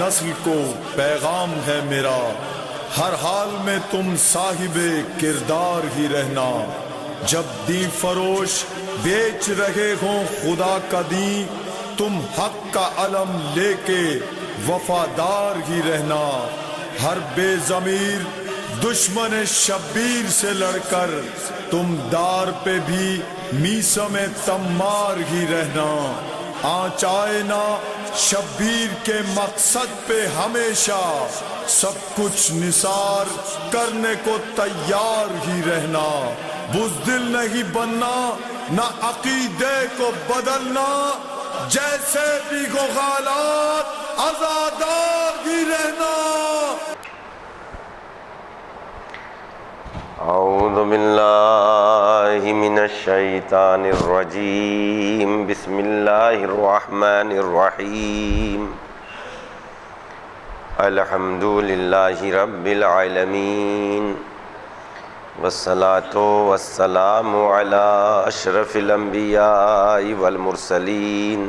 نسل کو پیغام ہے میرا، ہر حال میں تم صاحب کردار ہی رہنا۔ جب دین فروش بیچ رہے ہوں خدا کا دین، تم حق کا علم لے کے وفادار ہی رہنا۔ ہر بے ضمیر دشمن شبیر سے لڑ کر تم دار پہ بھی میثم تمار ہی رہنا۔ آنچ آئے نہ شبیر کے مقصد پہ ہمیشہ، سب کچھ نثار کرنے کو تیار ہی رہنا۔ بزدل نہیں بننا، نہ عقیدے کو بدلنا، جیسے بھی ہو حالات آزادار ہی رہنا۔ اعوذ باللہ من الشیطان الرجیم، بسم اللہ الرحمن الرحیم۔ الحمد للہ رب العالمین، والصلاة والسلام علی اشرف الانبیاء والمرسلین،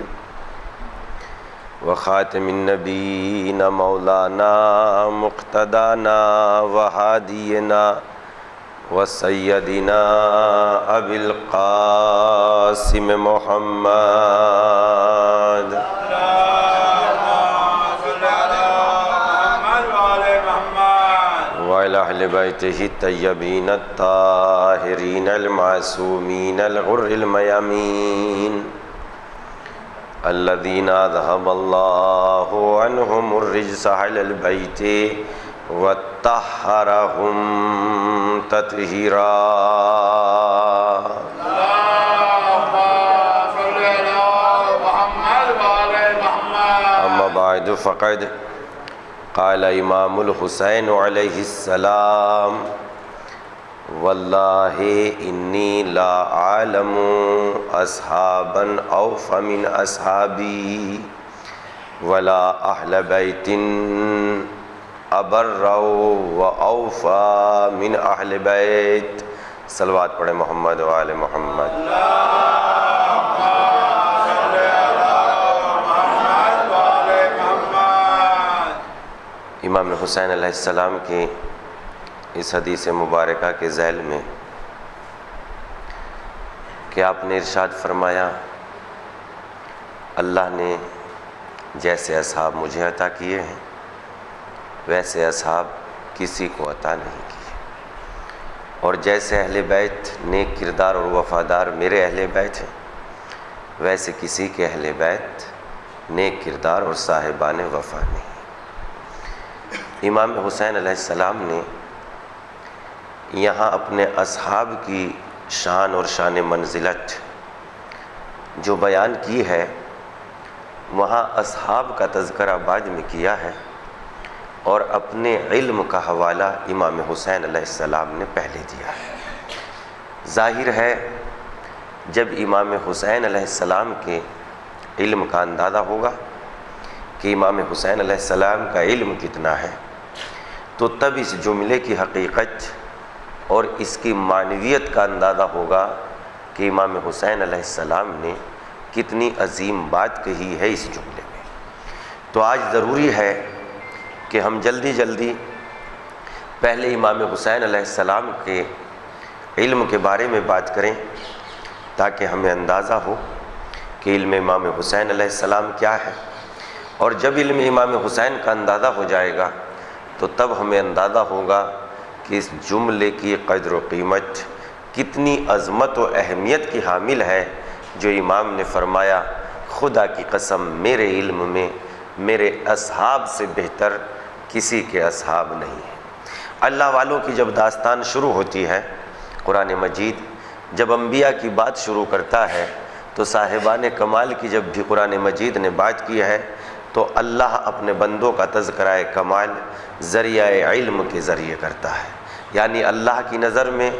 وخاتم النبیین مولانا مقتدانا وہادینا وسیدنا ابی القاسم محمد وعلی اہل بیتہ الطیبین الطاہرین المعصومین الغر المیامین الذین اذھب اللہ عنہم الرجس اہل البیت وطہرہم تطہیرا۔ اما بعد فقد قال امام الحسین علیہ السلام، واللہ انی لا اعلم اصحابا اوف من اصحابی ولا اہل بیت ابر و اوفا من اہل بیت۔ صلوات پڑھیں محمد و آل محمد۔ امام حسین علیہ السلام کی اس حدیث مبارکہ کے ذیل میں کہ آپ نے ارشاد فرمایا، اللہ نے جیسے اصحاب مجھے عطا کیے ہیں ویسے اصحاب کسی کو عطا نہیں کیے، اور جیسے اہل بیت نیک کردار اور وفادار میرے اہل بیت ہیں، ویسے کسی کے اہل بیت نیک کردار اور صاحبان وفا نہیں۔ امام حسین علیہ السلام نے یہاں اپنے اصحاب کی شان اور شان منزلت جو بیان کی ہے، وہاں اصحاب کا تذکرہ بعد میں کیا ہے، اور اپنے علم کا حوالہ امام حسین علیہ السلام نے پہلے دیا ہے۔ ظاہر ہے جب امام حسین علیہ السلام کے علم کا اندازہ ہوگا کہ امام حسین علیہ السلام کا علم کتنا ہے، تو تب اس جملے کی حقیقت اور اس کی معنویت کا اندازہ ہوگا کہ امام حسین علیہ السلام نے کتنی عظیم بات کہی ہے اس جملے میں۔ تو آج ضروری ہے کہ ہم جلدی پہلے امام حسین علیہ السلام کے علم کے بارے میں بات کریں، تاکہ ہمیں اندازہ ہو کہ علم امام حسین علیہ السلام کیا ہے، اور جب علم امام حسین کا اندازہ ہو جائے گا تو تب ہمیں اندازہ ہوگا کہ اس جملے کی قدر و قیمت کتنی عظمت و اہمیت کی حامل ہے، جو امام نے فرمایا، خدا کی قسم میرے علم میں میرے اصحاب سے بہتر کسی کے اصحاب نہیں ہیں۔ اللہ والوں کی جب داستان شروع ہوتی ہے، قرآن مجید جب انبیاء کی بات شروع کرتا ہے، تو صاحبان کمال کی جب بھی قرآن مجید نے بات کی ہے، تو اللہ اپنے بندوں کا تذکرہ کمال ذریعہ علم کے ذریعے کرتا ہے۔ یعنی اللہ کی نظر میں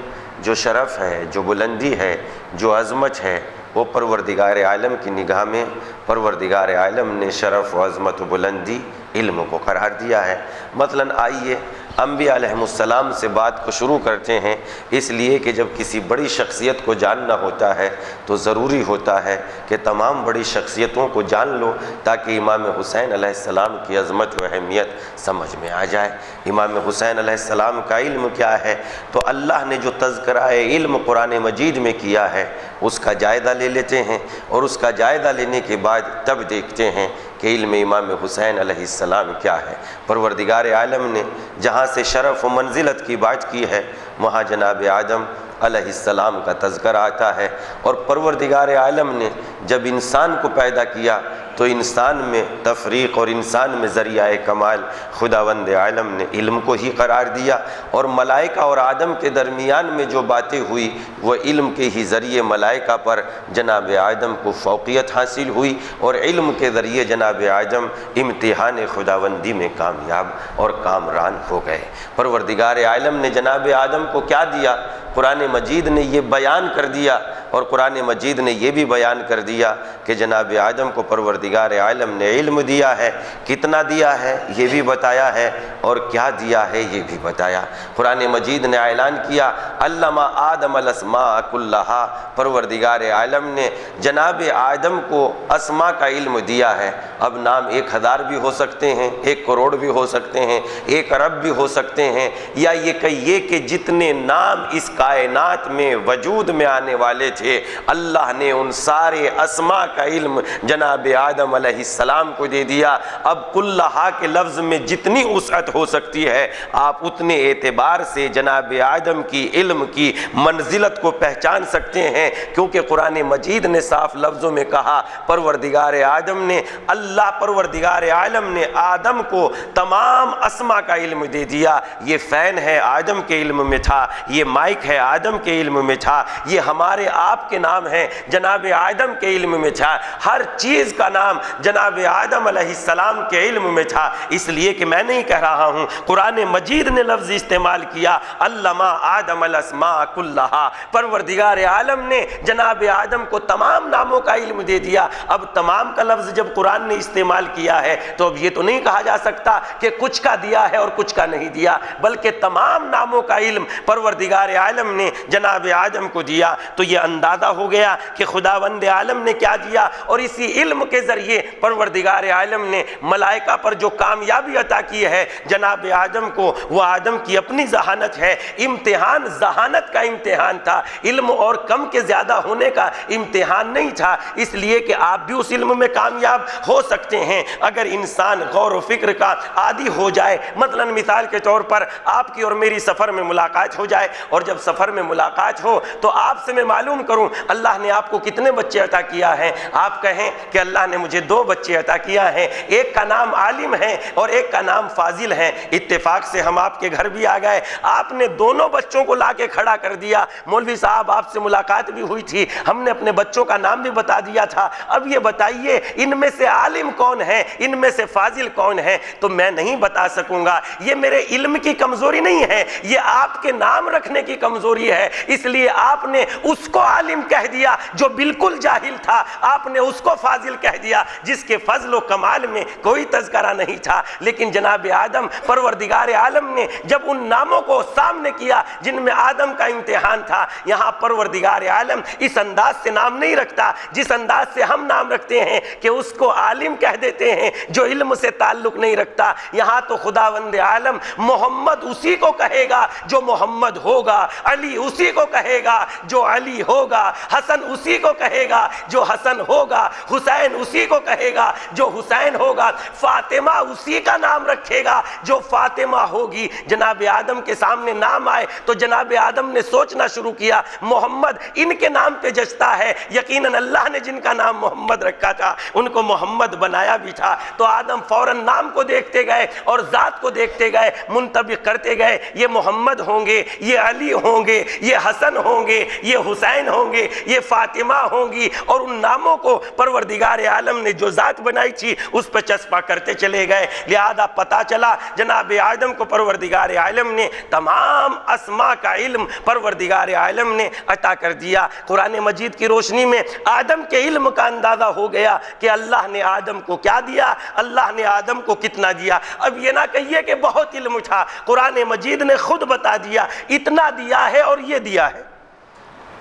جو شرف ہے، جو بلندی ہے، جو عظمت ہے، وہ پروردگار عالم کی نگاہ میں پروردگار عالم نے شرف و عظمت و بلندی علم کو قرار دیا ہے۔ مثلا آئیے انبیاء علیہم السلام سے بات کو شروع کرتے ہیں، اس لیے کہ جب کسی بڑی شخصیت کو جاننا ہوتا ہے تو ضروری ہوتا ہے کہ تمام بڑی شخصیتوں کو جان لو تاکہ امام حسین علیہ السلام کی عظمت و اہمیت سمجھ میں آ جائے۔ امام حسین علیہ السلام کا علم کیا ہے؟ تو اللہ نے جو تذکرہ علم قرآن مجید میں کیا ہے اس کا جائزہ لے لیتے ہیں، اور اس کا جائزہ لینے کے بعد تب دیکھتے ہیں کہ علم امام حسین علیہ السلام کیا ہے۔ پروردگار عالم نے جہاں سے شرف و منزلت کی بات کی ہے وہاں جناب آدم علیہ السلام کا تذکرہ آتا ہے، اور پروردگار عالم نے جب انسان کو پیدا کیا تو انسان میں تفریق اور انسان میں ذریعہ کمال خداوند عالم نے علم کو ہی قرار دیا، اور ملائکہ اور آدم کے درمیان میں جو باتیں ہوئی وہ علم کے ہی ذریعے ملائکہ پر جناب آدم کو فوقیت حاصل ہوئی، اور علم کے ذریعے جناب آدم امتحان خداوندی میں کامیاب اور کامران ہو گئے۔ پروردگار عالم نے جناب آدم کو کیا دیا؟ قرآن مجید نے یہ بیان کر دیا، اور قرآن مجید نے یہ بھی بیان کر دیا کہ جناب آدم کو پروردگار عالم نے علم دیا ہے، کتنا دیا ہے یہ بھی بتایا ہے، اور کیا دیا ہے یہ بھی بتایا۔ قرآن مجید نے اعلان کیا علم آدم الاسماء کلہا، پروردگار عالم نے جناب آدم کو اسماء کا علم دیا ہے۔ اب نام 1000 بھی ہو سکتے ہیں، 1 کروڑ بھی ہو سکتے ہیں، 1 ارب بھی ہو سکتے ہیں، یا یہ کہیے کہ جتنے نام اس کائنات میں وجود میں آنے والے تھے اللہ نے ان سارے اسماء کا علم جناب آدم علیہ السلام کو دے دیا۔ اب کلہا کے لفظ میں جتنی وسعت ہو سکتی ہے آپ اتنے اعتبار سے جناب آدم کی علم کی منزلت کو پہچان سکتے ہیں، کیونکہ قرآن مجید نے صاف لفظوں میں کہا پروردگار آدم نے، اللہ پروردگار عالم نے آدم کو تمام اسماء کا علم دے دیا۔ یہ فین ہے آدم کے علم میں تھا، یہ مائک ہے آدم کے علم میں تھا، یہ ہمارے آپ کے نام ہیں جناب آدم کے علم میں تھا، ہر چیز کا نام جناب آدم علیہ السلام کے علم میں تھا۔ اس لیے کہ میں نہیں کہہ رہا ہوں، قرآن مجید نے لفظ استعمال کیا علم آدم الاسماء کلہا، پروردگار عالم نے جناب آدم کو تمام ناموں کا علم دے دیا۔ اب تمام کا لفظ جب قرآن نے استعمال کیا ہے تو اب یہ تو نہیں کہا جا سکتا کہ کچھ کا دیا ہے اور کچھ کا نہیں دیا، بلکہ تمام ناموں کا علم پروردگار عالم نے جناب آدم کو دیا۔ تو یہ اندازہ ہو گیا کہ خداوند عالم نے کیا دیا، اور اسی علم کے ذریعے پروردگار عالم نے ملائکہ پر جو کامیابی عطا کی ہے جناب آدم کو، وہ آدم کی اپنی ذہانت ہے۔ امتحان ذہانت کا امتحان تھا، علم اور کم کے زیادہ ہونے کا امتحان نہیں تھا، اس لیے کہ آپ بھی اس علم میں کامیاب ہو سکتے ہیں اگر انسان غور و فکر کا عادی ہو جائے۔ مثلا مثال کے طور پر آپ کی اور میری سفر میں ملاقات ہو جائے، اور جب سفر میں ملاقات ہو تو آپ سے میں معلوم کروں اللہ نے آپ کو کتنے بچے عطا کیا ہے، آپ کہیں کہ اللہ نے مجھے 2 بچے عطا کیا ہے، ایک کا نام عالم ہے اور ایک کا نام فاضل ہے۔ اتفاق سے ہم آپ کے گھر بھی آ گئے، آپ نے دونوں بچوں کو لا کے کھڑا کر دیا، مولوی صاحب آپ سے ملاقات بھی ہوئی تھی، ہم نے اپنے بچوں کا نام بھی بتا دیا تھا، اب یہ بتائیے ان میں سے عالم کون ہے، ان میں سے فاضل کون ہے؟ تو میں نہیں بتا سکوں گا، یہ میرے علم کی کمزوری نہیں ہے، یہ آپ کے نام رکھنے کی کمزوری ہے، اس لیے آپ نے اس کو عالم کہہ دیا جو بالکل جاہل تھا، آپ نے اس کو فاضل کہہ دیا جس کے فضل و کمال میں کوئی تذکرہ نہیں تھا۔ لیکن جناب آدم پروردگار عالم نے جب ان ناموں کو سامنے کیا جن میں آدم کا امتحان تھا، یہاں پروردگار عالم اس انداز سے نام نہیں رکھتا جس انداز سے ہم نام رکھتے ہیں کہ اس کو عالم کہہ دیتے ہیں جو علم سے تعلق نہیں رکھتا۔ یہاں تو خداوند عالم محمد اسی کو کہے گا جو محمد ہوگا، علی اسی کو کہے گا جو علی ہوگا، حسن اسی کو کہے گا جو حسن ہوگا، حسین اسی کو کہے گا جو حسین ہوگا، فاطمہ اسی کا نام رکھے گا جو فاطمہ ہوگی۔ جناب آدم کے سامنے نام آئے تو جناب آدم نے سوچنا شروع کیا محمد ان کے نام پہ جچتا ہے، یقیناً اللہ نے جن کا نام محمد رکھا تھا ان کو محمد بنایا بھی تھا۔ تو آدم فوراً نام کو دیکھتے گئے اور ذات کو دیکھتے گئے، منطبق کرتے گئے، یہ محمد ہوں گے، یہ علی ہوں گے، یہ حسن ہوں گے، یہ حسین ہوں گے، یہ فاطمہ ہوں گی، اور ان ناموں کو پروردگار عالم عالم نے جو ذات بنائی تھی اس پہ چسپا کرتے چلے گئے، لہذا پتا چلا جناب آدم کو پروردگار عالم نے تمام اسماء کا علم پروردگار عالم نے عطا کر دیا۔ قرآن مجید کی روشنی میں آدم کے علم کا اندازہ ہو گیا کہ اللہ نے آدم کو کیا دیا، اللہ نے آدم کو کتنا دیا۔ اب یہ نہ کہیے کہ بہت علم تھا، قرآن مجید نے خود بتا دیا اتنا دیا ہے اور یہ دیا ہے۔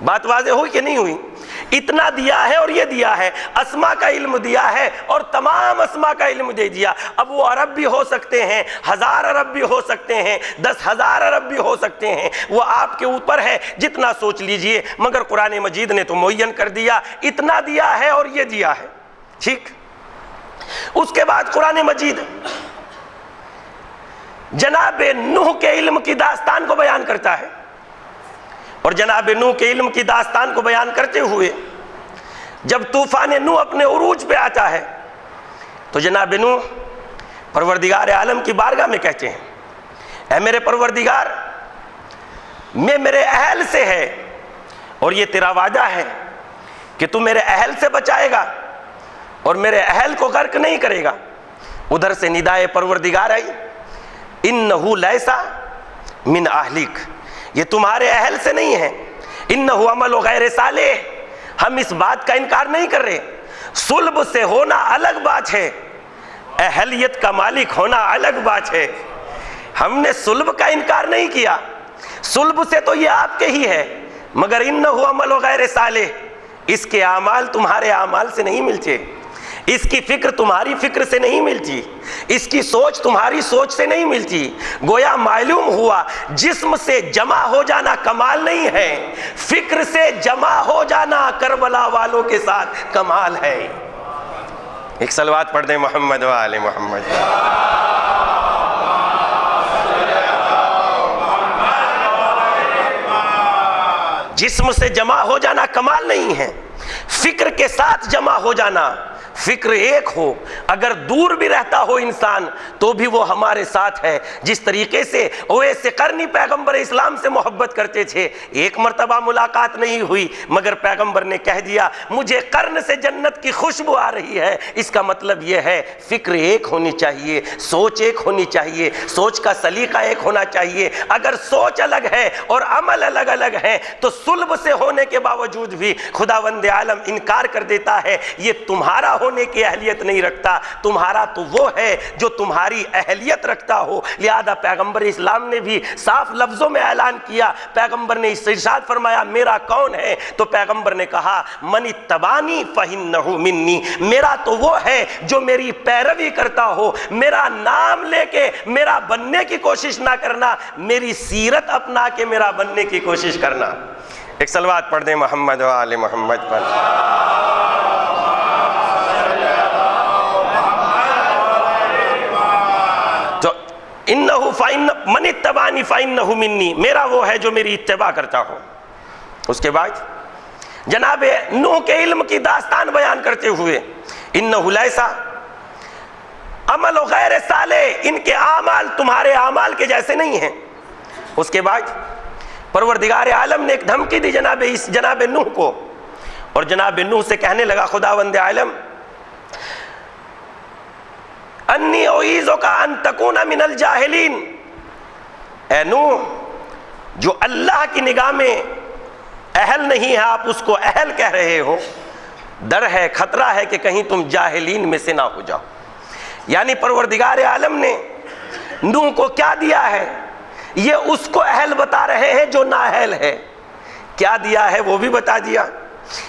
بات واضح ہوئی کہ نہیں ہوئی؟ اتنا دیا ہے اور یہ دیا ہے، اسماء کا علم دیا ہے اور تمام اسماء کا علم دے دیا۔ اب وہ عرب بھی ہو سکتے ہیں، 1000 عرب بھی ہو سکتے ہیں، 10,000 عرب بھی ہو سکتے ہیں، وہ آپ کے اوپر ہے، جتنا سوچ لیجئے، مگر قرآن مجید نے تو معین کر دیا اتنا دیا ہے اور یہ دیا ہے۔ ٹھیک، اس کے بعد قرآن مجید جناب نوح کے علم کی داستان کو بیان کرتا ہے، اور جناب نوح کے علم کی داستان کو بیان کرتے ہوئے جب طوفان نوح اپنے عروج پہ آتا ہے تو جناب نوح پروردگار عالم کی بارگاہ میں کہتے ہیں، اے میرے پروردگار، میں میرے اہل سے ہے اور یہ تیرا وعدہ ہے کہ تو میرے اہل سے بچائے گا اور میرے اہل کو غرق نہیں کرے گا۔ ادھر سے ندائے پروردگار آئی، انہو لیسا من اہلک، یہ تمہارے اہل سے نہیں ہے، انہو عمل غیر صالح، ہم اس بات کا انکار نہیں کر رہے، صلب سے ہونا الگ بات ہے، اہلیت کا مالک ہونا الگ بات ہے، ہم نے صلب کا انکار نہیں کیا، صلب سے تو یہ آپ کے ہی ہے، مگر انہو عمل غیر صالح، اس کے اعمال تمہارے اعمال سے نہیں ملتے، اس کی فکر تمہاری فکر سے نہیں ملتی، اس کی سوچ تمہاری سوچ سے نہیں ملتی۔ گویا معلوم ہوا جسم سے جمع ہو جانا کمال نہیں ہے، فکر سے جمع ہو جانا کربلا والوں کے ساتھ کمال ہے۔ ایک صلوات پڑھ دیں محمد و آل محمد۔ جسم سے جمع ہو جانا کمال نہیں ہے، فکر کے ساتھ جمع ہو جانا، فکر ایک ہو، اگر دور بھی رہتا ہو انسان تو بھی وہ ہمارے ساتھ ہے۔ جس طریقے سے اویس قرنی پیغمبر اسلام سے محبت کرتے تھے، ایک مرتبہ ملاقات نہیں ہوئی مگر پیغمبر نے کہہ دیا مجھے قرن سے جنت کی خوشبو آ رہی ہے۔ اس کا مطلب یہ ہے فکر ایک ہونی چاہیے، سوچ ایک ہونی چاہیے، سوچ کا سلیقہ ایک ہونا چاہیے۔ اگر سوچ الگ ہے اور عمل الگ الگ ہے تو صلب سے ہونے کے باوجود بھی خداوند عالم انکار کر دیتا ہے، یہ تمہارا ہونے کی اہلیت نہیں رکھتا، تمہارا تو وہ ہے جو تمہاری اہلیت رکھتا ہو۔ لہذا پیغمبر اسلام نے بھی صاف لفظوں میں اعلان کیا، پیغمبر نے ارشاد فرمایا میرا کون ہے؟ تو پیغمبر نے کہا من اتبعنی فإنہ منی، میرا تو وہ ہے جو میری پیروی کرتا ہو۔ میرا نام لے کے میرا بننے کی کوشش نہ کرنا، میری سیرت اپنا کے میرا بننے کی کوشش کرنا۔ ایک صلوات پڑھ دیں محمد و آل محمد پر۔ انہو من اتبعنی فإنہ منی، میرا وہ ہے جو میری اتباع کرتا ہو۔ اس کے بعد جناب نوح کے علم کی داستان بیان کرتے ہوئے انہو لیسا عمل غیر صالح، ان کے اعمال تمہارے اعمال کے جیسے نہیں ہیں۔ اس کے بعد پروردگار عالم نے ایک دھمکی دی جناب نوح کو، اور جناب نوح سے کہنے لگا خداوند عالم انی اعیذک ان تکون من الجاہلین، اے نوح جو اللہ کی نگاہ میں اہل نہیں ہے آپ اس کو اہل کہہ رہے ہو، ڈر ہے، خطرہ ہے کہ کہیں تم جاہلین میں سے نہ ہو جاؤ۔ یعنی پروردگار عالم نے نوح کو کیا دیا ہے؟ یہ اس کو اہل بتا رہے ہیں جو نااہل ہے۔ کیا دیا ہے وہ بھی بتا دیا،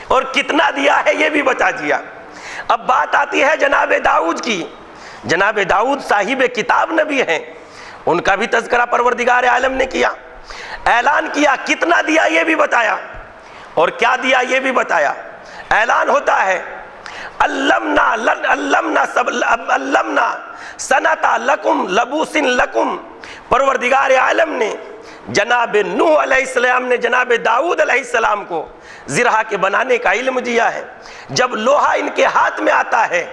اور کتنا دیا ہے یہ بھی بتا دیا۔ اب بات آتی ہے جناب داؤد کی۔ جناب داؤد صاحب کتاب نبی ہیں، ان کا بھی تذکرہ پروردگار عالم نے کیا، اعلان کیا، کتنا دیا یہ بھی بتایا اور کیا دیا یہ بھی بتایا۔ اعلان ہوتا ہے علمنا سنتا لکم لبوس لکم، پروردگار عالم نے جناب نوح علیہ السلام نے جناب داؤد علیہ السلام کو زرہ کے بنانے کا علم دیا ہے۔ جب لوہا ان کے ہاتھ میں آتا ہے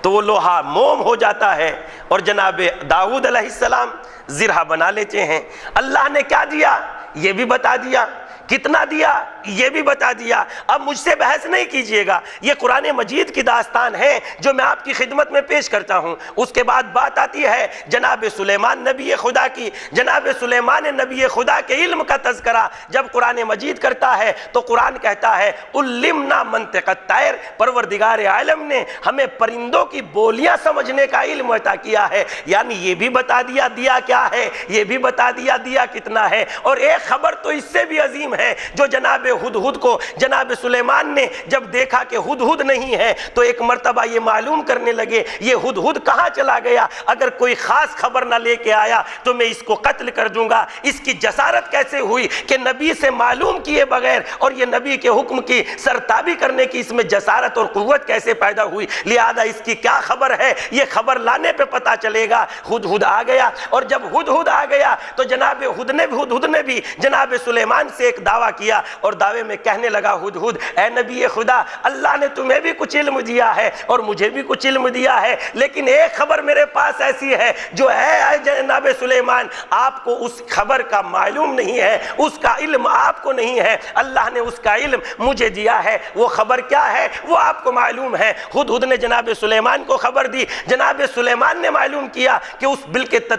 تو وہ لوہا موم ہو جاتا ہے اور جناب داؤد علیہ السلام زرہ بنا لیتے ہیں۔ اللہ نے کیا دیا یہ بھی بتا دیا کتنا دیا یہ بھی بتا دیا۔ اب مجھ سے بحث نہیں کیجئے گا، یہ قرآن مجید کی داستان ہے جو میں آپ کی خدمت میں پیش کرتا ہوں۔ اس کے بعد بات آتی ہے جناب سلیمان نبی خدا کی۔ جناب سلیمان نبی خدا کے علم کا تذکرہ جب قرآن مجید کرتا ہے تو قرآن کہتا ہے علمنا منطق الطیر، پروردگار عالم نے ہمیں پرندوں کی بولیاں سمجھنے کا علم عطا کیا ہے۔ یعنی یہ بھی بتا دیا دیا کیا ہے، یہ بھی بتا دیا دیا کتنا ہے۔ اور ایک خبر تو اس سے بھی عظیم ہے جو جناب ہدہد کو جناب سلیمان نے جب دیکھا کہ ہدہد نہیں ہے تو ایک مرتبہ یہ معلوم کرنے لگے یہ ہدہد کہاں چلا گیا، اگر کوئی خاص خبر نہ لے کے آیا تو میں اس کو قتل کر دوں گا۔ اس کی جسارت کیسے ہوئی کہ نبی سے معلوم کیے بغیر اور یہ نبی کے حکم کی سرتابی کرنے کی اس میں جسارت اور قوت کیسے پیدا ہوئی، لہذا اس کی کیا خبر ہے یہ خبر لانے پہ پتہ چلے گا۔ ہدہد آ گیا، اور جب ہدہد آ گیا تو جناب ہدہد نے بھی جناب سلیمان سے ایک دعویٰ کیا، اور دعوے میں کہنے لگا ہدہد اے نبی خدا، اللہ نے تمہیں بھی کچھ علم دیا ہے اور مجھے بھی کچھ علم دیا ہے، لیکن ایک خبر میرے پاس ایسی ہے جو ہے جناب سلیمان آپ کو اس خبر کا معلوم نہیں ہے، اس کا علم آپ کو نہیں ہے، اللہ نے اس کا علم مجھے دیا ہے۔ وہ خبر کیا ہے وہ آپ کو معلوم ہے۔ ہدہد نے جناب سلیمان کو خبر دی، جناب سلیمان نے معلوم کیا کہ اس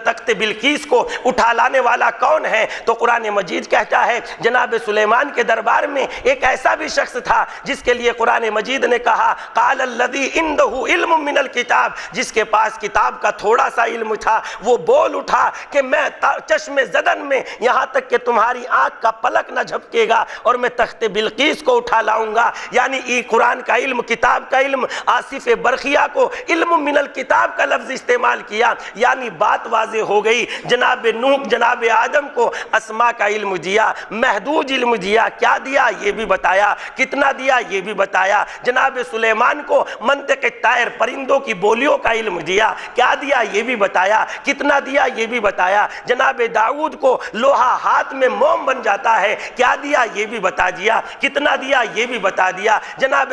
تخت بلقیس کو اٹھا لانے والا کون ہے، تو قرآن مجید کہتا ہے جناب سلیمان کے دربار میں ایک ایسا بھی شخص تھا جس کے لیے قرآن مجید نے کہا قال الذی عنده علم من الکتاب، جس کے پاس کتاب کا تھوڑا سا علم تھا، وہ بول اٹھا کہ میں چشم زدن میں یہاں تک کہ تمہاری آنکھ کا پلک نہ جھپکے گا اور میں تخت بلقیس کو اٹھا لاؤں گا۔ یعنی قرآن کا علم، کتاب کا علم، آصف برقیہ کو علم من الکتاب کا لفظ استعمال کیا، یعنی بات واضح ہو گئی۔ جناب نوح جناب آدم کو اسماء کا علم دیا، محدود علم دیا، کیا دیا یہ بھی بتایا، کتنا دیا یہ بھی بتایا۔ جناب سلیمان کو منطق الطیر پرندوں کی بولیوں کا علم دیا، کیا دیا یہ بھی بتایا، کتنا دیا یہ بھی بتایا۔ جناب داؤد کو لوہا ہاتھ میں موم بن جاتا ہے، کیا دیا یہ بھی بتا دیا، کتنا دیا یہ بھی بتا دیا۔ جناب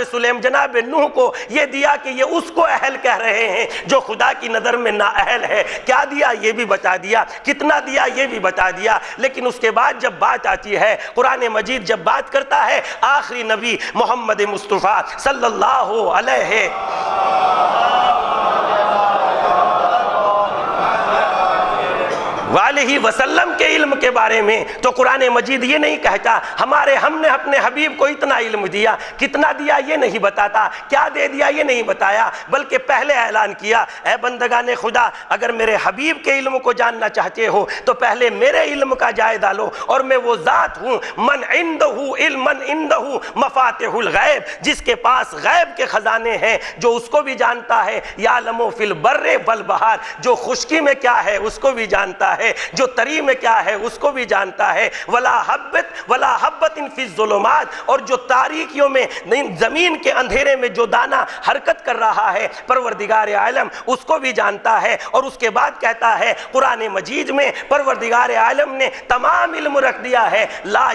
نوح کو یہ دیا کہ یہ اس کو اہل کہہ رہے ہیں جو خدا کی نظر میں نااہل ہے، کیا دیا یہ بھی بتا دیا، کتنا دیا یہ بھی بتا دیا۔ لیکن اس کے بعد جب بات آتی ہے قرآن مجید جب بات کرتا ہے آخری نبی محمد مصطفیٰ صلی اللہ علیہ وآلہ وسلم کے علم کے بارے میں، تو قرآن مجید یہ نہیں کہتا ہم نے اپنے حبیب کو اتنا علم دیا، کتنا دیا یہ نہیں بتاتا، کیا دے دیا یہ نہیں بتایا، بلکہ پہلے اعلان کیا اے بندگان خدا اگر میرے حبیب کے علم کو جاننا چاہتے ہو تو پہلے میرے علم کا جائزہ لو، اور میں وہ ذات ہوں من عنده مفاتح الغیب، جس کے پاس غیب کے خزانے ہیں، جو اس کو بھی جانتا ہے، یعلم فی البر والبحر، جو خشکی میں کیا ہے اس کو بھی جانتا ہے، جو تری میں کیا ہے اس کو بھی جانتا ہے، ولا حبت فی الظلمات، اور جو تاریکیوں میں زمین کے اندھیرے میں جو دانہ حرکت کر رہا ہے پروردگار عالم اس کو بھی جانتا ہے۔ اور اس کے بعد کہتا ہے قرآن مجید میں پروردگار عالم نے تمام علم رکھ دیا ہے، لا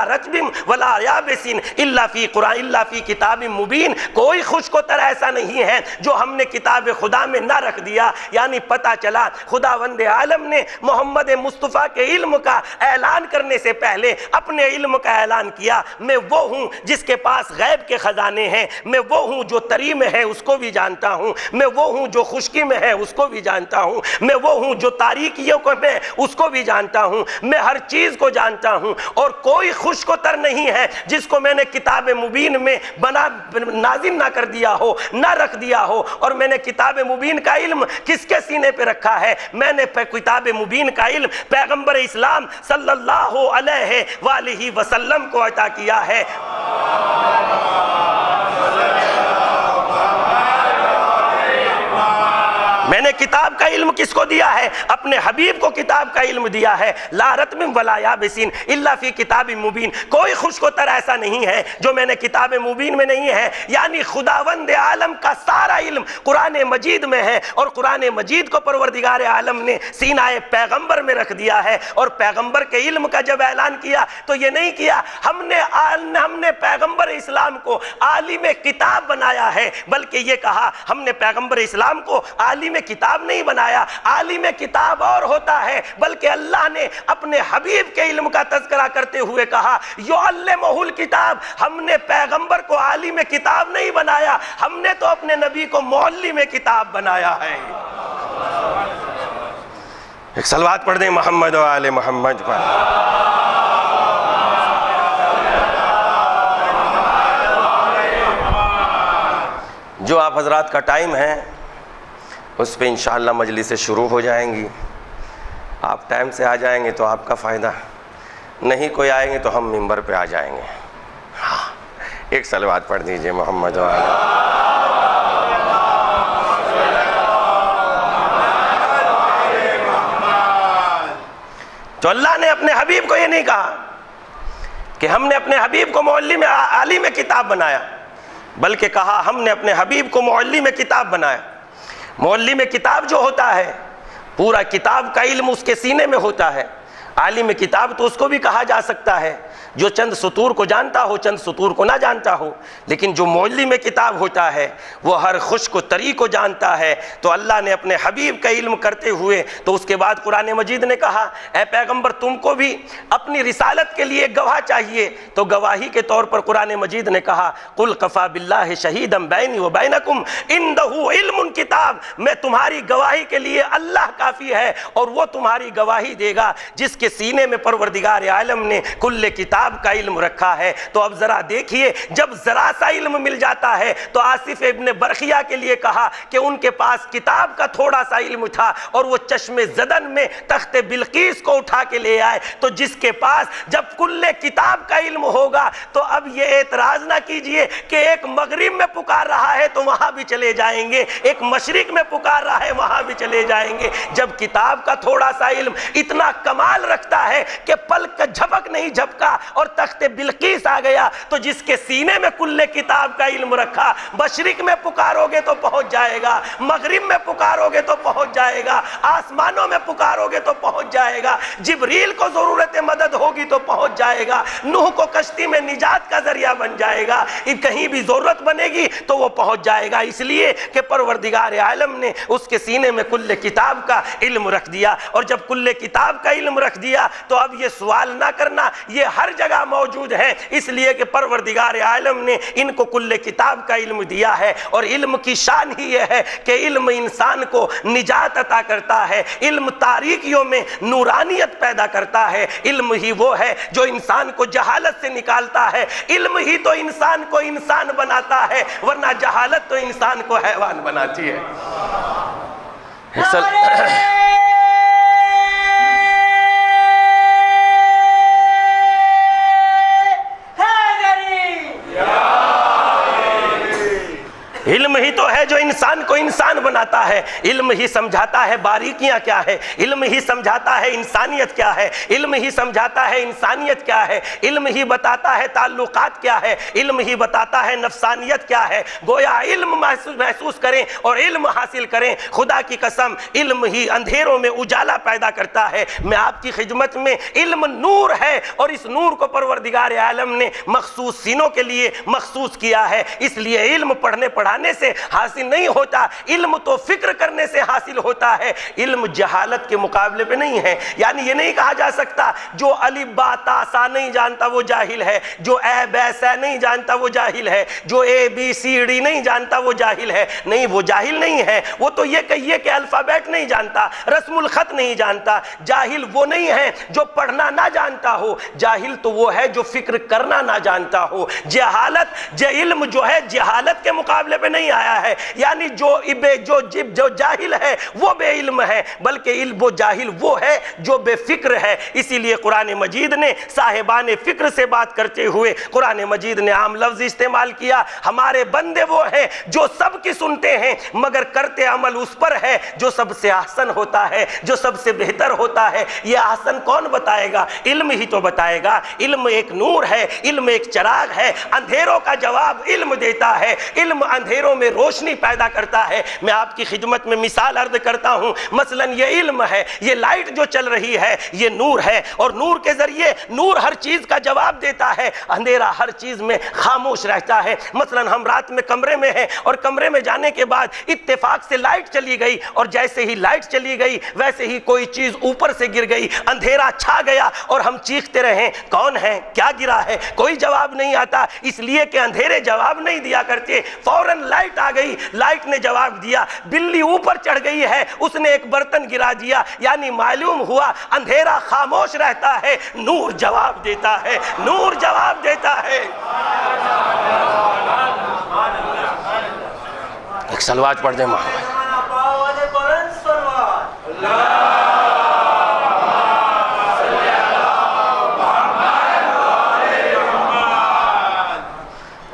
رطب ولا یابس الا فی کتاب مبین، کوئی خشک و تر ایسا نہیں ہے جو ہم نے کتاب خدا میں نہ رکھ دیا۔ یعنی پتہ چلا خداوند عالم نے محمد مصطفیٰ کے علم کا اعلان کرنے سے پہلے اپنے علم کا اعلان کیا، میں وہ ہوں جس کے پاس غیب کے خزانے ہیں، میں وہ ہوں جو تری میں ہے اس کو بھی جانتا ہوں، میں وہ ہوں جو خشکی میں ہے اس کو بھی جانتا ہوں، میں وہ ہوں جو تاریکیوں کو میں اس کو بھی جانتا ہوں، میں ہر چیز کو جانتا ہوں، اور کوئی خشک و تر نہیں ہے جس کو میں نے کتاب مبین میں نازل نہ کر دیا ہو، نہ رکھ دیا ہو۔ اور میں نے کتاب مبین کا علم کس کے سینے پہ رکھا ہے؟ میں نے کتاب مبین کا علم پیغمبر اسلام صلی اللہ علیہ وآلہ وسلم کو عطا کیا ہے۔ میں نے کتاب کا علم کس کو دیا ہے؟ اپنے حبیب کو کتاب کا علم دیا ہے، لا رطب ولا یابس الا فی کتاب مبین، کوئی خشک و تر ایسا نہیں ہے جو میں نے کتاب مبین میں نہیں ہے۔ یعنی خداوند عالم کا سارا علم قرآن مجید میں ہے، اور قرآن مجید کو پروردگار عالم نے سینہ پیغمبر میں رکھ دیا ہے۔ اور پیغمبر کے علم کا جب اعلان کیا تو یہ نہیں کیا ہم نے پیغمبر اسلام کو عالم کتاب بنایا ہے، بلکہ یہ کہا ہم نے پیغمبر اسلام کو عالم کتاب نہیں بنایا. عالم کتاب اور ہوتا ہے، بلکہ اللہ نے اپنے حبیب کے علم کا تذکرہ کرتے ہوئے کہا یعلمہ الکتاب. ہم نے پیغمبر کو عالم کتاب نہیں بنایا، ہم نے تو اپنے نبی کو معلم کتاب بنایا ہے. ایک صلوات پڑھ دیں محمد و آل محمد پر. جو آپ حضرات کا ٹائم ہے اس پہ انشاءاللہ مجلسیں شروع ہو جائیں گی. آپ ٹائم سے آ جائیں گے تو آپ کا فائدہ، نہیں کوئی آئیں گے تو ہم ممبر پہ آ جائیں گے. ہاں ایک صلوات پڑھ دیجئے محمد و آل. تو اللہ نے اپنے حبیب کو یہ نہیں کہا کہ ہم نے اپنے حبیب کو معلم عالم کتاب بنایا، بلکہ کہا ہم نے اپنے حبیب کو معلم کتاب بنایا. معلم کتاب جو ہوتا ہے پورا کتاب کا علم اس کے سینے میں ہوتا ہے. عالم کتاب تو اس کو بھی کہا جا سکتا ہے جو چند سطور کو جانتا ہو، چند سطور کو نہ جانتا ہو، لیکن جو معلم کتاب ہوتا ہے وہ ہر خشک و طری کو جانتا ہے. تو اللہ نے اپنے حبیب کا علم کرتے ہوئے تو اس کے بعد قرآن مجید نے کہا اے پیغمبر تم کو بھی اپنی رسالت کے لیے گواہ چاہیے. تو گواہی کے طور پر قرآن مجید نے کہا قل کفی باللہ شہیدا بینی و بینکم عندہ علم الکتاب. میں تمہاری گواہی کے لیے اللہ کافی ہے، اور وہ تمہاری گواہی دے گا جس کے سینے میں پروردگار عالم نے کل کتاب کا علم رکھا ہے. تو اب ذرا دیکھیے جب ذرا سا علم مل جاتا ہے تو آصف ابن برخیہ کے لیے کہا کہ ان کے پاس کتاب کا تھوڑا سا علم تھا اور وہ چشم زدن میں تخت بلقیس کو اٹھا کے لے آئے. تو جس کے پاس جب کل کتاب کا علم ہوگا تو اب یہ اعتراض نہ کیجئے کہ ایک مغرب میں پکار رہا ہے تو وہاں بھی چلے جائیں گے، ایک مشرق میں پکار رہا ہے وہاں بھی چلے جائیں گے. جب کتاب کا تھوڑا سا علم اتنا کمال رکھتا ہے کہ پلک کا جھپک نہیں جھپکا اور تخت بلقیس آ گیا، تو جس کے سینے میں کل کتاب کا علم رکھا مشرق میں پکارو گے تو پہنچ جائے گا، مغرب میں پکارو گے تو پہنچ جائے گا، آسمانوں میں پکارو گے تو پہنچ جائے گا، جبریل کو ضرورت مدد ہوگی تو پہنچ جائے گا، نوح کو کشتی میں نجات کا ذریعہ بن جائے گا، کہیں بھی ضرورت بنے گی تو وہ پہنچ جائے گا. اس لیے کہ پروردگار عالم نے اس کے سینے میں کل کتاب کا علم رکھ دیا. اور جب کل کتاب کا علم رکھ دیا تو اب یہ سوال نہ کرنا، یہ ہر جگہ موجود ہے، اس لیے کہ پروردگار عالم نے ان کو کل کتاب کا علم دیا ہے. اور علم کی شان ہی یہ ہے کہ علم انسان کو نجات عطا کرتا ہے، علم تاریکیوں میں نورانیت پیدا کرتا ہے، علم ہی وہ ہے جو انسان کو جہالت سے نکالتا ہے، علم ہی تو انسان کو انسان بناتا ہے، ورنہ جہالت تو انسان کو حیوان بناتی ہے. علم ہی تو ہے جو انسان کو انسان بناتا ہے، علم ہی سمجھاتا ہے باریکیاں کیا ہے، علم ہی سمجھاتا ہے انسانیت کیا ہے، علم ہی سمجھاتا ہے انسانیت کیا ہے، علم ہی بتاتا ہے تعلقات کیا ہے، علم ہی بتاتا ہے نفسانیت کیا ہے. گویا علم محسوس کریں اور علم حاصل کریں. خدا کی قسم علم ہی اندھیروں میں اجالا پیدا کرتا ہے. میں آپ کی خدمت میں علم نور ہے، اور اس نور کو پروردگار عالم نے مخصوص سینوں کے لیے مخصوص کیا ہے. اس لیے علم پڑھنے پڑھانے سے حاصل نہیں ہوتا، علم تو فکر کرنے سے حاصل ہوتا ہے. علم جہالت کے مقابلے پہ نہیں ہے. یعنی یہ نہیں کہا جا سکتا جو الف با تا سا نہیں جانتا وہ جاہل ہے، جو اے بے سا نہیں جانتا وہ جاہل ہے، جو اے بی سی ڈی نہیں جانتا وہ جاہل ہے. نہیں، وہ جاہل نہیں ہے، وہ تو یہ کہیے کہ الفابیٹ نہیں جانتا، رسم الخط نہیں جانتا. جاہل وہ نہیں ہے جو پڑھنا نہ جانتا ہو، جاہل تو وہ ہے جو فکر کرنا نہ جانتا ہو. جہالت علم جو ہے جہالت کے مقابلے پہ نہیں آیا ہے. یعنی جو جاہل ہے وہ بے علم ہے، بلکہ علم وہ جاہل وہ ہے جو بے فکر ہے. اسی لیے قرآن مجید نے صاحبان فکر سے بات کرتے ہوئے قرآن مجید نے عام لفظ استعمال کیا، ہمارے بندے وہ ہیں جو سب کی سنتے ہیں مگر کرتے عمل اس پر ہے جو سب سے احسن ہوتا ہے، جو سب سے بہتر ہوتا ہے. یہ احسن کون بتائے گا؟ علم ہی تو بتائے گا. علم ایک نور ہے، علم ایک چراغ ہے، اندھیروں کا جواب علم دیتا ہے. علم اندھیروں میں روشنی روشنی پیدا کرتا ہے۔ میں آپ کی خدمت میں مثال عرض کرتا ہوں، مثلا یہ علم ہے، یہ لائٹ جو چل رہی ہے یہ نور ہے، اور نور کے ذریعے نور ہر چیز کا جواب دیتا ہے، اندھیرا ہر چیز میں خاموش رہتا ہے۔ مثلا ہم رات میں کمرے میں ہیں اور کمرے میں جانے کے بعد اتفاق سے لائٹ چلی گئی، اور جیسے ہی لائٹ چلی گئی ویسے ہی کوئی چیز اوپر سے گر گئی، اندھیرا چھا گیا اور ہم چیختے رہیں کون ہے، کیا گرا ہے، کوئی جواب نہیں آتا، اس لیے کہ اندھیرے جواب نہیں دیا کرتے۔ فوراً لائٹ آ گئی، لائٹ نے جواب دیا۔ بلی اوپر چڑھ گئی ہے، اس نے ایک برتن گرا دیا، یعنی معلوم ہوا اندھیرا خاموش رہتا ہے، نور جواب دیتا ہے، نور جواب دیتا ہے۔ ایک صلوات پڑھ دیں محمد۔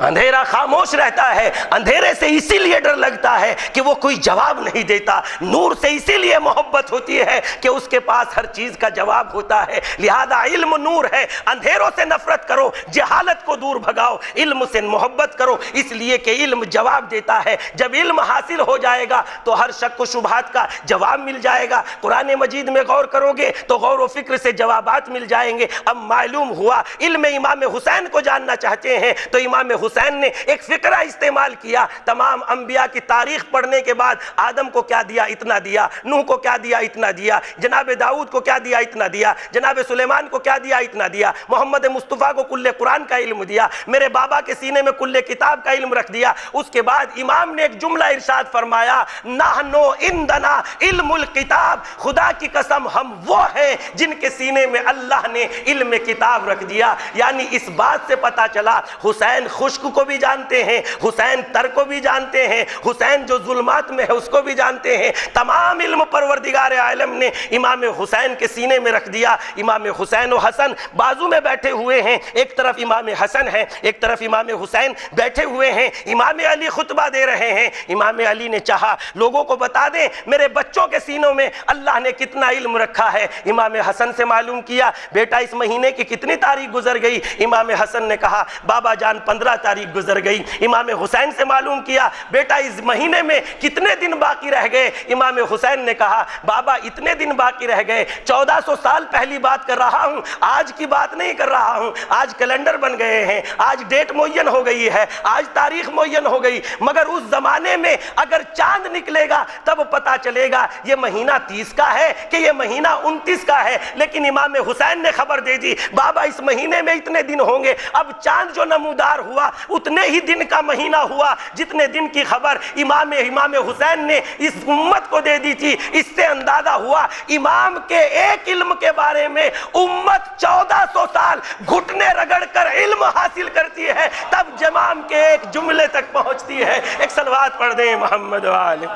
اندھیرا خاموش رہتا ہے، اندھیرے سے اسی لیے ڈر لگتا ہے کہ وہ کوئی جواب نہیں دیتا، نور سے اسی لیے محبت ہوتی ہے کہ اس کے پاس ہر چیز کا جواب ہوتا ہے۔ لہذا علم نور ہے، اندھیروں سے نفرت کرو، جہالت کو دور بھگاؤ، علم سے محبت کرو، اس لیے کہ علم جواب دیتا ہے۔ جب علم حاصل ہو جائے گا تو ہر شک و شبہات کا جواب مل جائے گا۔ قرآن مجید میں غور کرو گے تو غور و فکر سے جوابات مل جائیں گے۔ اب معلوم ہوا علم امام حسین کو جاننا چاہتے ہیں تو امام حسین نے ایک فقرہ استعمال کیا۔ تمام انبیاء کی تاریخ پڑھنے کے بعد آدم کو کیا دیا، اتنا دیا، نوح کو کیا دیا، اتنا دیا، جناب داؤد کو کیا دیا، اتنا دیا، جناب سلیمان کو کیا دیا، اتنا دیا، محمد مصطفیٰ کو کل قرآن کا علم دیا، میرے بابا کے سینے میں کل کتاب کا علم رکھ دیا۔ اس کے بعد امام نے ایک جملہ ارشاد فرمایا، نحنو عندنا علم الکتاب، خدا کی قسم ہم وہ ہیں جن کے سینے میں اللہ نے علم کتاب رکھ دیا۔ یعنی اس بات سے پتا چلا حسین خشک کو بھی جانتے ہیں، حسین تر کو بھی جانتے ہیں، حسین جو ظلمات میں ہے اس کو بھی جانتے ہیں۔ تمام علم پروردگار عالم نے امام حسین کے سینے میں رکھ دیا۔ امام حسین و حسن بازو میں بیٹھے ہوئے ہیں، ایک طرف امام حسن ہے، ایک طرف امام حسین بیٹھے ہوئے ہیں۔ امام علی خطبہ دے رہے ہیں۔ امام علی نے چاہا لوگوں کو بتا دیں میرے بچوں کے سینوں میں اللہ نے کتنا علم رکھا ہے۔ امام حسن سے معلوم کیا بیٹا اس مہینے کی کتنی تاریخ گزر گئی؟ امام حسن نے کہا بابا جان 15 تاریخ گزر گئی۔ امام حسین سے معلوم کیا بیٹا اس مہینے میں کتنے دن باقی رہ گئے؟ امام حسین نے کہا بابا اتنے دن باقی رہ گئے، 1400 سال پہلی بات کر رہا ہوں، آج کی بات نہیں کر رہا ہوں۔ آج کیلنڈر بن گئے ہیں، آج ڈیٹ معین ہو گئی ہے، آج تاریخ معین ہو گئی، مگر اس زمانے میں اگر چاند نکلے گا تب پتا چلے گا یہ مہینہ 30 کا ہے کہ یہ مہینہ 29 کا ہے۔ لیکن امام حسین نے خبر دے دی بابا اس مہینے میں اتنے دن ہوں گے۔ اب چاند جو نمودار ہوا اتنے ہی دن کا مہینہ ہوا جتنے دن کی خبر امام حسین نے اس امت کو دے دی تھی۔ اس سے اندازہ ہوا امام کے ایک علم کے بارے میں امت 1400 سال گھٹنے رگڑ کر علم حاصل کرتی ہے، تب امام کے ایک جملے تک پہنچتی ہے۔ ایک صلوات پڑھ دیں محمد والے۔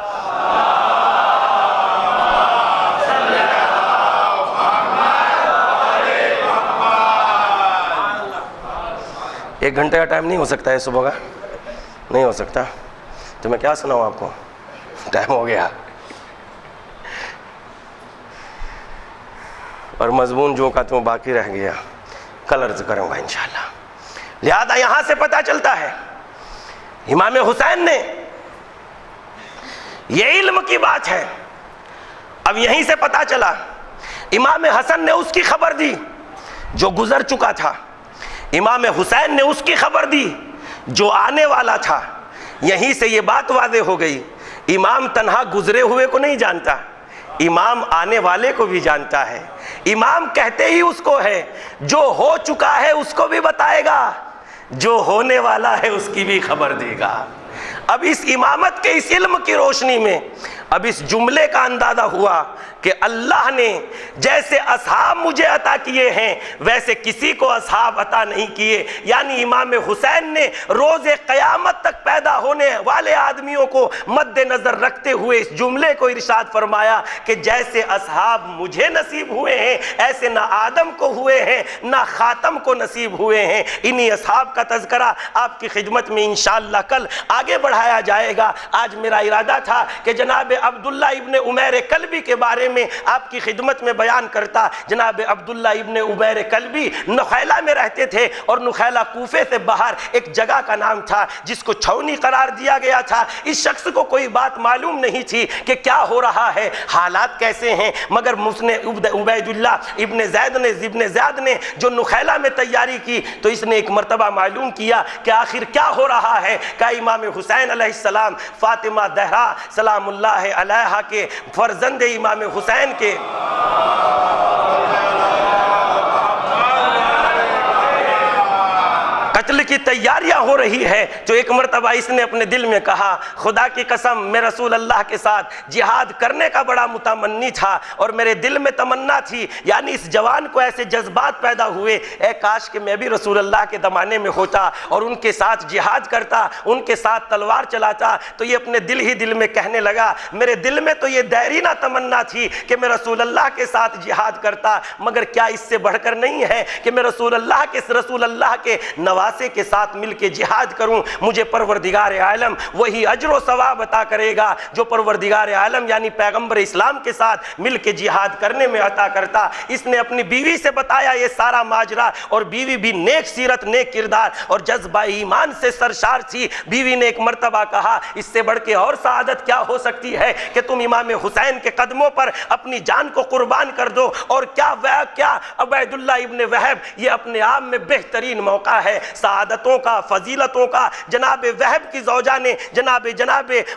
ایک گھنٹے کا ٹائم نہیں ہو سکتا ہے صبح کا؟ نہیں ہو سکتا تو میں کیا سناؤں آپ کو، ٹائم ہو گیا۔ اور مضمون جو کا تو باقی رہ گیا، کل عرض کروں گا انشاءاللہ۔ لہذا یہاں سے پتہ چلتا ہے امام حسین نے، یہ علم کی بات ہے۔ اب یہیں سے پتہ چلا امام حسن نے اس کی خبر دی جو گزر چکا تھا، امام حسین نے اس کی خبر دی جو آنے والا تھا۔ یہیں سے یہ بات واضح ہو گئی، امام تنہا گزرے ہوئے کو نہیں جانتا، امام آنے والے کو بھی جانتا ہے۔ امام کہتے ہی اس کو ہے، جو ہو چکا ہے اس کو بھی بتائے گا، جو ہونے والا ہے اس کی بھی خبر دے گا۔ اب اس امامت کے اس علم کی روشنی میں اب اس جملے کا اندازہ ہوا کہ اللہ نے جیسے اصحاب مجھے عطا کیے ہیں ویسے کسی کو اصحاب عطا نہیں کیے۔ یعنی امام حسین نے روز قیامت تک پیدا ہونے والے آدمیوں کو مد نظر رکھتے ہوئے اس جملے کو ارشاد فرمایا کہ جیسے اصحاب مجھے نصیب ہوئے ہیں ایسے نہ آدم کو ہوئے ہیں نہ خاتم کو نصیب ہوئے ہیں۔ انہی اصحاب کا تذکرہ آپ کی خدمت میں انشاءاللہ کل آگے بڑھا چڑھایا جائے گا۔ آج میرا ارادہ تھا کہ جناب عبداللہ ابن عمیر کلبی کے بارے میں آپ کی خدمت میں بیان کرتا۔ جناب عبداللہ ابن عمیر کلبی نخیلہ میں رہتے تھے، اور نخیلہ کوفے سے باہر ایک جگہ کا نام تھا جس کو چھونی قرار دیا گیا تھا۔ اس شخص کو کوئی بات معلوم نہیں تھی کہ کیا ہو رہا ہے، حالات کیسے ہیں، مگر عبید اللہ ابن زیاد نے جو نخیلہ میں تیاری کی تو اس نے ایک مرتبہ معلوم کیا کہ آخر کیا ہو رہا ہے۔ کہ امام حسین علیہ السلام فاطمہ زہرا سلام اللہ علیہا کے فرزند امام حسین کے قتل کی تیاریاں ہو رہی ہے، تو ایک مرتبہ اس نے اپنے دل میں کہا خدا کی قسم میں رسول اللہ کے ساتھ جہاد کرنے کا بڑا متمنی تھا، اور میرے دل میں تمنا تھی، یعنی اس جوان کو ایسے جذبات پیدا ہوئے، اے کاش کہ میں بھی رسول اللہ کے زمانے میں ہوتا اور ان کے ساتھ جہاد کرتا، ان کے ساتھ تلوار چلاتا۔ تو یہ اپنے دل میں کہنے لگا میرے دل میں تو یہ دیرینہ تمنا تھی کہ میں رسول اللہ کے ساتھ جہاد کرتا، مگر کیا اس سے بڑھ کر نہیں ہے کہ میں رسول اللہ کے نواسے کے ساتھ مل کے جہاد کروں۔ مجھے پروردگار عالم وہی اجر و ثواب عطا کرے گا جو پروردگار عالم یعنی پیغمبر اسلام کے ساتھ مل کے جہاد کرنے میں عطا کرتا۔ اس نے اپنی بیوی سے بتایا یہ سارا ماجرا، اور بیوی بھی نیک سیرت، نیک کردار اور جذبہ ایمان سے سرشار تھی۔ بیوی نے ایک مرتبہ کہا اس سے بڑھ کے اور سعادت کیا ہو سکتی ہے کہ تم امام حسین کے قدموں پر اپنی جان کو قربان کر دو، اور کیا عبید اللہ ابن وہب یہ اپنے آپ میں بہترین موقع ہے سعادتوں کا، فضیلتوں کا۔ جناب وہب کی زوجہ نے جناب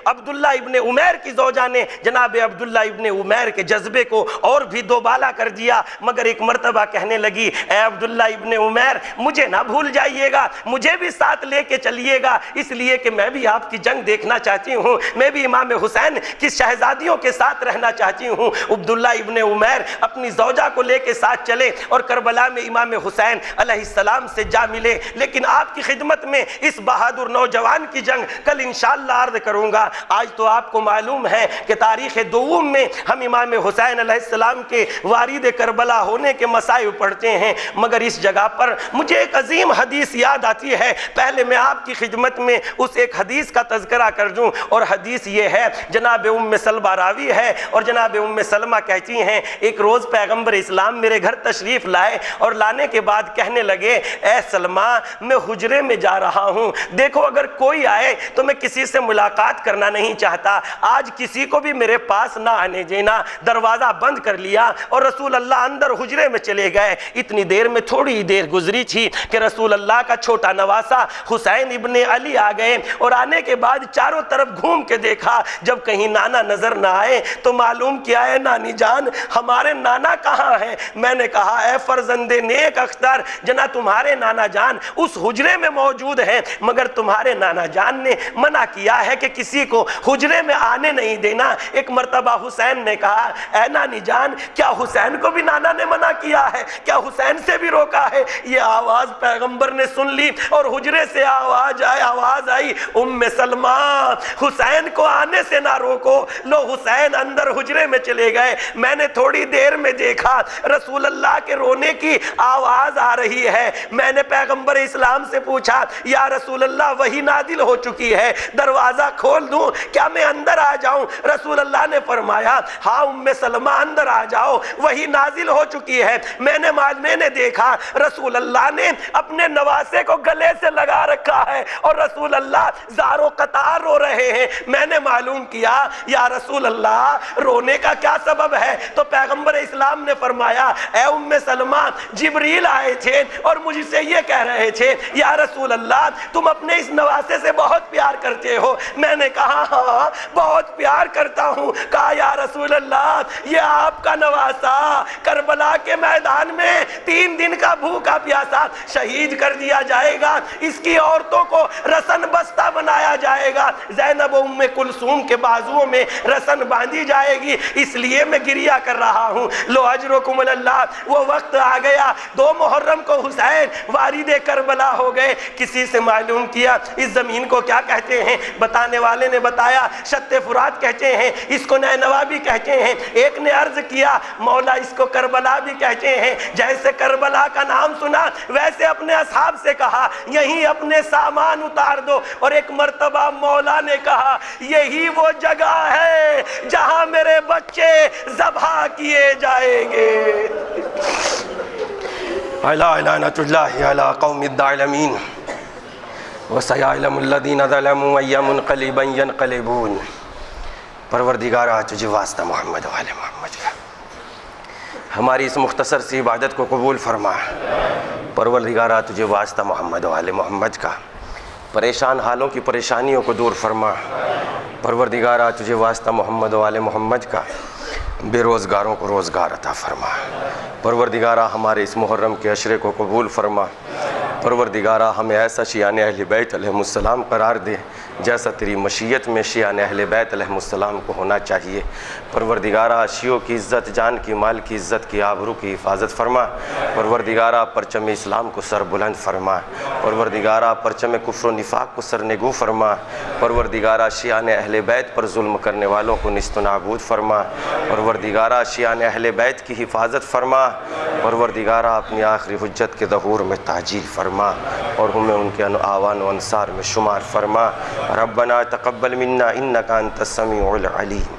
عبداللہ ابن عمیر کی زوجہ نے جناب عبداللہ ابن عمیر کے جذبے کو اور بھی دوبالا کر دیا، مگر ایک مرتبہ کہنے لگی اے عبداللہ ابن عمیر مجھے نہ بھول جائیے گا، مجھے بھی ساتھ لے کے چلیے گا، اس لیے کہ میں بھی آپ کی جنگ دیکھنا چاہتی ہوں، میں بھی امام حسین کی شہزادیوں کے ساتھ رہنا چاہتی ہوں۔ عبداللہ ابن عمیر اپنی زوجہ کو لے کے ساتھ چلے اور کربلا میں امام حسین علیہ السلام سے جا ملے، لیکن آپ کی خدمت میں اس بہادر نوجوان کی جنگ کل انشاءاللہ عرض کروں گا۔ آج تو آپ کو معلوم ہے کہ تاریخ دوم میں ہم امام حسین علیہ السلام کے وارد کربلا ہونے کے مصائب پڑھتے ہیں، مگر اس جگہ پر مجھے ایک عظیم حدیث یاد آتی ہے۔ پہلے میں آپ کی خدمت میں اس ایک حدیث کا تذکرہ کر دوں، اور حدیث یہ ہے جناب ام سلمہ راوی ہے، اور جناب ام سلمہ کہتی ہیں ایک روز پیغمبر اسلام میرے گھر تشریف لائے، اور لانے کے بعد کہنے لگے اے سلمہ میں حجرے میں جا رہا ہوں، دیکھو اگر کوئی آئے تو میں کسی سے ملاقات کرنا نہیں چاہتا، آج کسی کو بھی میرے پاس نہ آنے دینا۔ دروازہ بند کر لیا اور رسول اللہ اندر حجرے میں چلے گئے۔ اتنی دیر میں تھوڑی دیر گزری تھی کہ رسول اللہ کا چھوٹا نواسا حسین ابن علی آ گئے، اور آنے کے بعد چاروں طرف گھوم کے دیکھا، جب کہیں نانا نظر نہ آئے تو معلوم کیا ہے نانی جان ہمارے نانا کہاں ہیں؟ میں نے کہا اے فرزند نیک اختر جنا تمہارے نانا جان اس حجرے میں موجود ہیں، مگر تمہارے نانا جان نے منع کیا ہے کہ کسی کو حجرے میں آنے نہیں دینا۔ ایک مرتبہ حسین نے کہا اے نانی جان کیا حسین کو بھی نانا نے منع کیا ہے؟ کیا حسین سے بھی روکا ہے؟ یہ آواز پیغمبر نے سن لی اور حجرے سے آواز آئی ام سلمہ حسین کو آنے سے نہ روکو۔ لو حسین اندر حجرے میں چلے گئے، میں نے تھوڑی دیر میں دیکھا رسول اللہ کے رونے کی آواز آ رہی ہے۔ میں نے پیغمبر اسلام سے پوچھا یا رسول اللہ وحی نازل ہو چکی ہے، دروازہ کھول دوں کیا میں اندر آ جاؤں؟ رسول اللہ نے فرمایا ہاں ام سلمہ اندر آ جاؤ، وحی نازل ہو چکی ہے۔ میں نے دیکھا رسول اللہ نے اپنے نواسے کو گلے سے لگا رکھا ہے اور رسول اللہ زارو قطار رو رہے ہیں۔ میں نے معلوم کیا یا رسول اللہ رونے کا کیا سبب ہے؟ تو پیغمبر اسلام نے فرمایا اے ام سلمہ جبریل آئے تھے اور مجھ سے یہ کہہ رہے تھے یا رسول اللہ تم اپنے اس نواسے سے بہت پیار کرتے ہو۔ میں نے کہا ہاں بہت پیار کرتا ہوں۔ کہا یا رسول اللہ یہ آپ کا نواسا کربلا کے میدان میں 3 دن کا بھوکا پیاسا شہید کر دیا جائے گا، اس کی عورتوں کو رسن بستہ بنایا جائے گا، زینب ام کلثوم کے بازوؤں میں رسن باندھی جائے گی، اس لیے میں گریہ کر رہا ہوں۔ لو اجرکم اللہ۔ وہ وقت آ گیا 2 محرم کو حسین وارد کربلا کربلا ہو گئے. کسی سے معلوم کیا اس زمین کو کیا کہتے ہیں؟ بتانے والے نے بتایا شط فرات کہتے ہیں, اس کو نینوا بھی کہتے ہیں. ایک نے عرض کیا مولا اس کو کربلا بھی کہتے ہیں. جیسے کربلا کا نام سنا ویسے اپنے اصحاب سے کہا یہیں اپنے سامان اتار دو. اور ایک مرتبہ مولا نے کہا یہی وہ جگہ ہے جہاں میرے بچے ذبح کیے جائیں گے. لعنت اللہ علی قوم الظالمین وسیعلم الذین ظلموا ای منقلب ینقلبون. پروردگارا تجھے واسطہ محمد و آل محمد کا ہماری اس مختصر سی عبادت کو قبول فرما. پروردگارا تجھے واسطہ محمد و آل محمد کا پریشان حالوں کی پریشانیوں کو دور فرما. پروردگارا تجھے واسطہ محمد و آل محمد کا بے روزگاروں کو روزگار عطا فرما. پروردگارا ہمارے اس محرم کے عشرے کو قبول فرما. پروردگارا ہمیں ایسا شیعان اہل بیت علیہ السلام قرار دے جیسا تیری مشیت میں شیعان اہل بیت علیہ السلام کو ہونا چاہیے. پروردگارا شیعوں کی عزت, جان کی, مال کی عزت کی, آبرو کی حفاظت فرما. پروردگارا پرچم اسلام کو سر بلند فرما. پروردگارا پرچم کفر و نفاق کو سر نگو فرما. پروردگارا شیعان اہل بیت پر ظلم کرنے والوں کو نیست و نابود فرما. پروردگارا شیعان اہل بیت کی حفاظت فرما. پروردگارا اپنی آخری حجت کے ظہور میں تعجیل فرما اور ہمیں ان کے آوان و انصار میں شمار فرما. ربنا تقبل منا انک انت السمیع العلیم.